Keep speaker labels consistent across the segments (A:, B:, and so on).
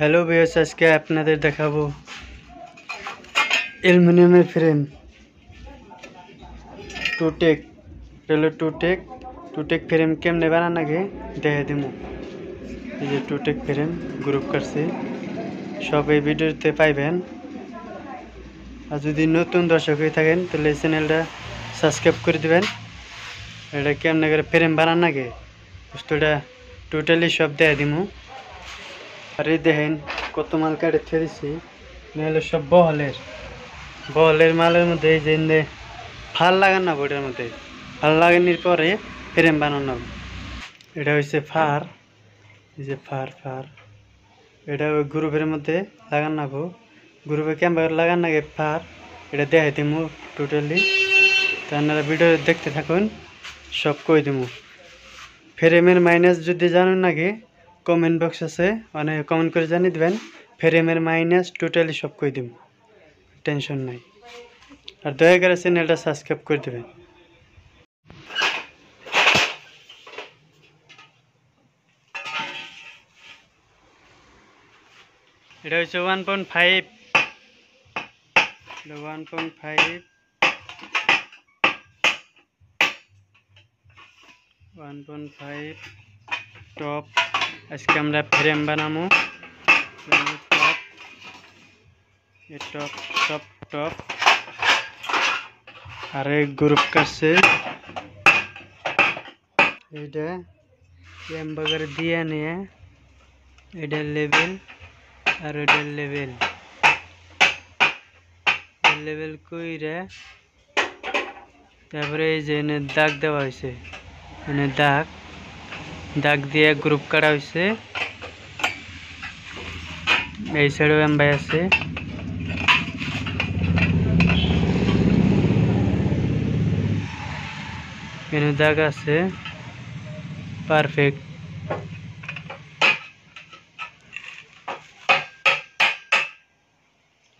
A: Hello viewers, আজকে আপনাদের দেখাবো অ্যালুমিনিয়ামের ফ্রেম টুটেক টুটেক ফ্রেম কেমনে বানান আগে দেখে দিমু। এই যে টুটেক ফ্রেম গ্রুপ করছি, সব এই ভিডিওতে পাইবেন। আর যদি নতুন দর্শক হয়ে থাকেন তাহলে এই চ্যানেলটা সাবস্ক্রাইব করে দিবেন। এটা কেমনে করে ফ্রেম বানান আগে বস্তুটা টোটালি সব দেখে দিমু। আর এই দেখেন কত মাল কাটে ছেড়েছি, নাহলে সব বহলের মালের মধ্যে এই যে ফাল লাগান না, বোর্ডের মধ্যে ফাল লাগানোর পরে ফ্রেম বানানো। এটা হচ্ছে ফার, এই যে ফার এটা ওই গ্রুপের মধ্যে লাগান না, গ্রুপে ক্যাম্পার লাগান না ফার। এটা দেখাই দিমু টোটালি, তো আপনারা ভিডিও দেখতে থাকুন, সব কই দিমু। ফ্রেমের মাইনাস যদি জানেন নাকি কমেন্ট বক্স আছে, মানে কমেন্ট করে জানিয়ে দেবেন। ফ্রেমের মাইনাস টোটালি সব কই দিব, টেনশন নাই। আর দয়া করে চ্যানেলটা সাবস্ক্রাইব করে দেবেন। এটা হচ্ছে 1.5 টপ। আজকে আমরা ফ্রেম বানাবো। টপ আর এক গ্রুপ কাছে এটা এমবাগার দিয়ে নিয়ে এটার লেভেল আর এটার লেভেল কইরা তারপরে এই যে এনে দাগ দেওয়া হয়েছে, এনে দাগ দিয়ে গ্রুপ কাটা হয়েছে। এই সাইডেও এমবাই আছে, এনে দাগ আছে পারফেক্ট।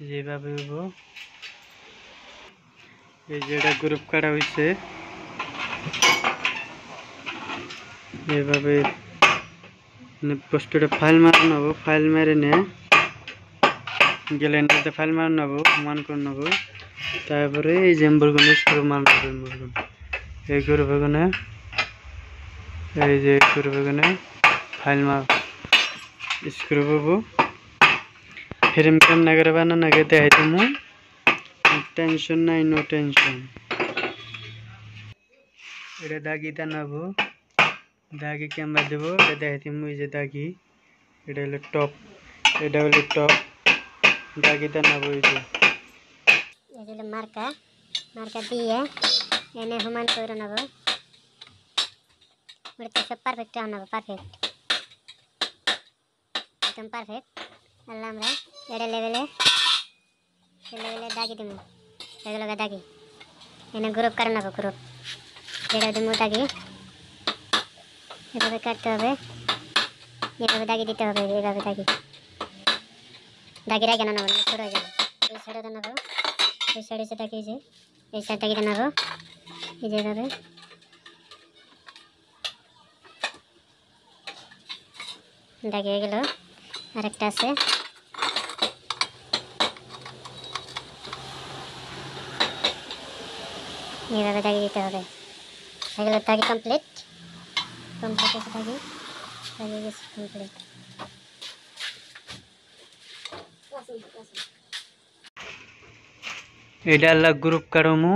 A: যেভাবে হইব, এই যে এটা গ্রুপ কাটা হয়েছে এইভাবে। বস্তুটা ফাইল মারানো হবো, ফাইল মেরে নিয়ে গ্যালেন্ডারতে ফাইল মারানো হবো, মান করে নেবো। তারপরে এই যে এম্বরগুলো স্ক্রু মারবো, এই গ্রুপে গুনে এই যে গ্রুপে গুনে ফাইল মার স্ক্রু পাবো। ফ্রেম কেমন করে বানানো আগে দেখাই দিমু, টেনশন নাই, নো টেনশন। এটা দাগি টানাবো, দাগি ক্যামেরা দেবো, এটা দেখাই দিমু। এই যে দাগি, এটা হলো টপ, এটা হলো টপ। দাগি টানাবো, এই যে মার্কা দিয়ে এনে সমান করে নেব। সব পারফেক্ট আনাবো, পারফেক্ট, একদম পারফেক্ট। আল্লাহ আমরা এটা লেভেলে দাগি দেবো, এগুলো দাগি এনে গ্রুপ করে নেবো। গ্রুপ যেটা দেবো দাগি এভাবে কাটতে হবে, এভাবে দাগি দিতে হবে, এইভাবে দাগি রাখে না নেবো, ছোট হয়ে যাবে। এই সাইডে নেবো, এই সাইডে এসে দাগি, যে এই সাইড দাগিটা নেবো, এই যে এভাবে দাগি হয়ে গেল। আরেকটা আছে, এইভাবে দাগি দিতে হবে। এগুলো দাগি কমপ্লিট আছে, দাগি গেছে কমপ্লিট। এটা আল্লাহ গ্রুপ কাটামো,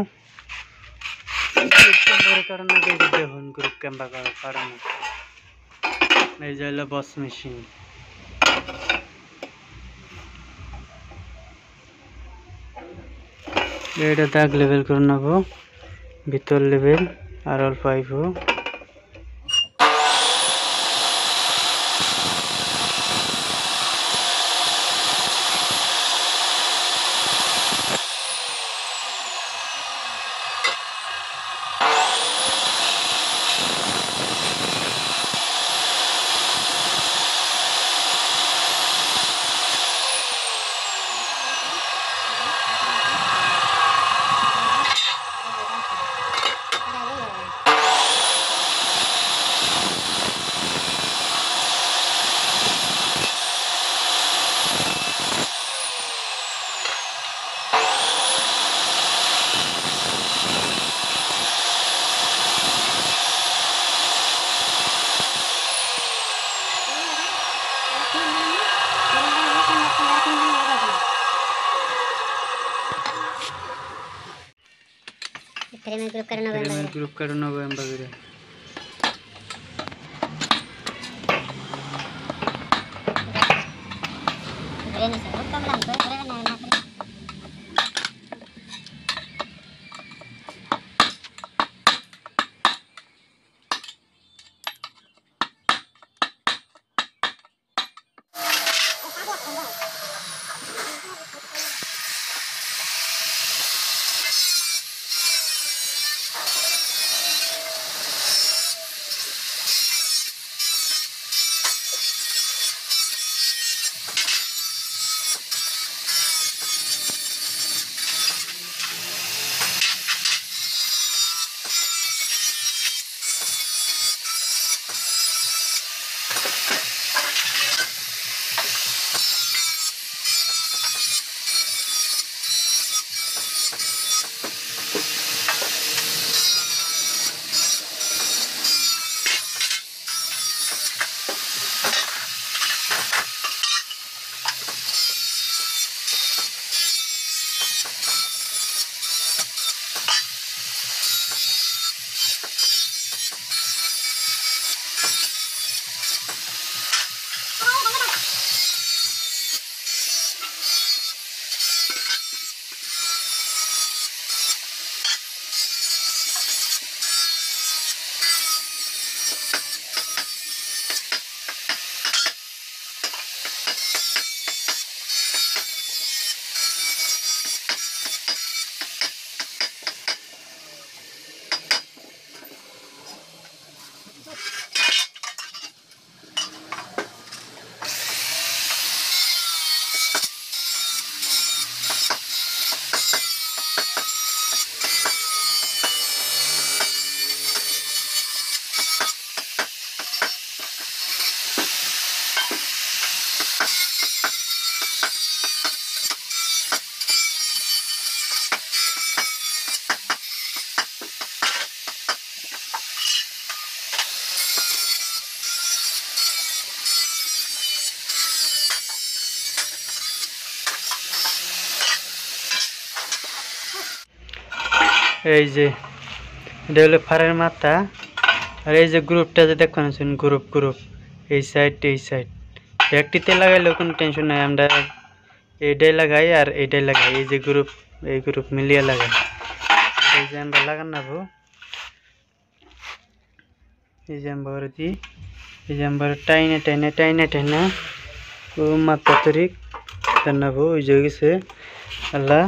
A: কাটানো দেখুন গ্রুপ ক্যাম্পা কাটানো। এই যে হলো বস মেশিন, এটা দাগ লেভেল করে নেবো, ভিতর লেভেল আর অল্প আইব। ग्रुप करो नवंबर এই যে এটা হলো ফারের মাথা আর এই যে গ্রুপটা যে দেখছেন গ্রুপ এই সাইড একটিতে লাগাইলেও কোনো টেনশন নাই আমরা এইটাই লাগাই আর এইটাই লাগাই এই যে এই গ্রুপ মিলিয়ে লাগাই এই যে আমরা লাগান নেবো এই যে আমরা দিই এই যে আমরা টাইনে ও মাথা তরিক নেবো ওই যে গেছে আল্লাহ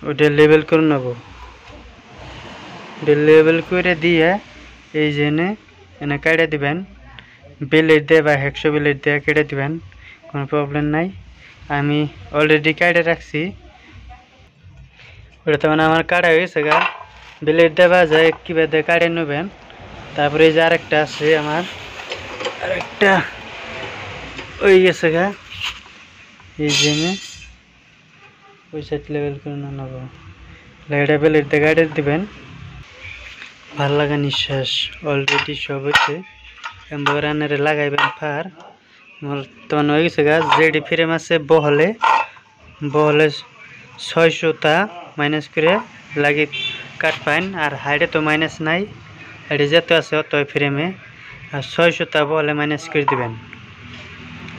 A: ওটা লেবেল করে নেবো লেবেল করে দিয়ে এই যে এনে কেটে দিবেন ব্লেড দিয়ে বা হেক্সো ব্লেড দিয়ে কেটে দিবেন কোনো প্রবলেম নাই আমি অলরেডি কেটে রাখছি ওটা মানে আমার কাটা হয়ে গেছে গা ব্লেড দেওয়া যায় কীভাবে কেটে নেবেন তারপরে এই যে আরেকটা আছে আমার আরেকটা ওই গেছে গা এই যে ওই সাইড লেবেল করে নেবো এটা ব্লেড দিয়ে কেটে দিবেন ভাল লাগা নিঃশ্বাস অলরেডি সব হচ্ছে রান্নারে লাগাইবেন ফার বর্তমান হয়ে গেছে গাছ যেটি ফ্রেম আছে বহলে 600টা মাইনাস করে লাগি কাট পাইন আর হাইডে তো মাইনাস নাই হাইডে যেত আছে অত ফ্রেমে আর 600টা বহলে মাইনাস করে দিবেন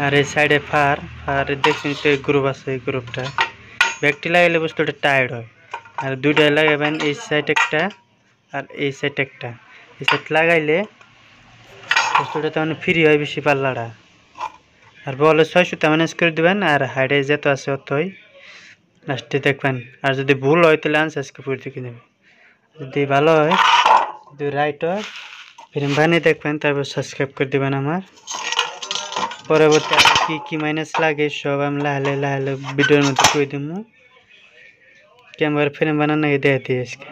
A: আর এই সাইডে ফার দেখছেন তো গ্রুপ আছে এই গ্রুপটা ব্যাগটি লাগাইলে বস্তুটা টায়ার্ড হয় আর দুইটাই লাগাবেন এই সাইড একটা আর এই সাইড একটা এই সাইড লাগাইলে বস্তুটা তেমন ফ্রি হয় বেশি পাল্লাটা আর বলে 600টা ম্যানেজ করে দেবেন আর হাইডে যেত আছে অতই লাস্টে দেখবেন আর যদি ভুল হয় তাহলে আনসারকে পড়ে দেখে নেবেন যদি ভালো হয় যদি রাইট হয় ফিল্ম বানিয়ে দেখবেন তারপর সাবস্ক্রাইব করে দেবেন আমার পরবর্তী আর কি মাইনাস লাগে সব আমি লাহালে ভিডিওর মধ্যে করে দেবো ক্যামেরা ফিল্ম বানানো দিয়ে দিই আজকে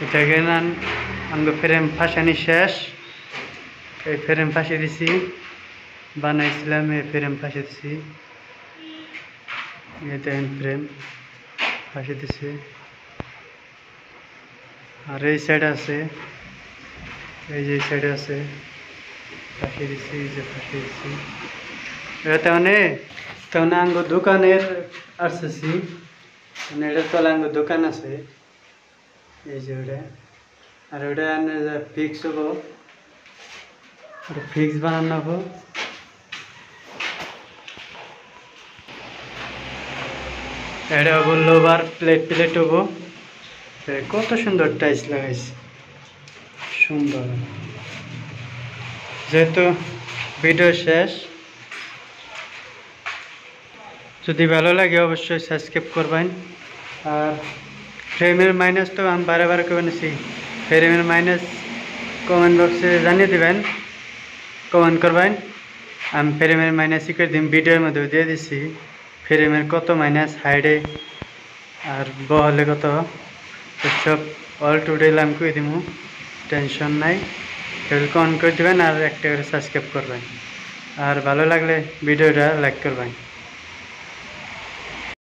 A: এটাকে না আমি ফ্রেম ফাঁসানি শেষ এই ফ্রেম ফাঁসিয়ে দিছি বানাইছিলাম এই ফ্রেম ফাঁসিয়ে দিছি এই দেখেন ফ্রেম ফাঁসিয়ে দিছি আর এই সাইড আছে এই যে সাইডে আছে ফাঁসিয়ে দিছি এই যে ফাঁসিয়ে দিছি এটা তেমন আঙ্গ দোকানের আসতেছি মানে এটা তলে আঙ্গ দোকান আছে এই যে ওটা আর ওটা ফিক্স হবো ফিক্স বানানো হবো এটা হবো লোভার প্লেট হবো কত সুন্দর টাইলস লাগাইছে সুন্দর যেহেতু ভিডিও শেষ যদি ভালো লাগে অবশ্যই সাবস্ক্রাইব করবেন আর ফ্রেমের মাইনাস তো আমি বারে কমেছি ফ্রেমের মাইনাস কমেন্ট বক্সে জানিয়ে দেবেন কমেন্ট করবেন আমি ফ্রেমের মাইনাস করে দিন ভিডিওর মধ্যে দিয়ে দিছি ফ্রেমের কত মাইনাস হাইডে আর বহলে কত সব অল টুডেল আমি করে দিব টেনশন নাই সেগুলো অন করে দেবেন আর একটা করে সাবস্ক্রাইব করবেন আর ভালো লাগলে ভিডিওটা লাইক করবেন।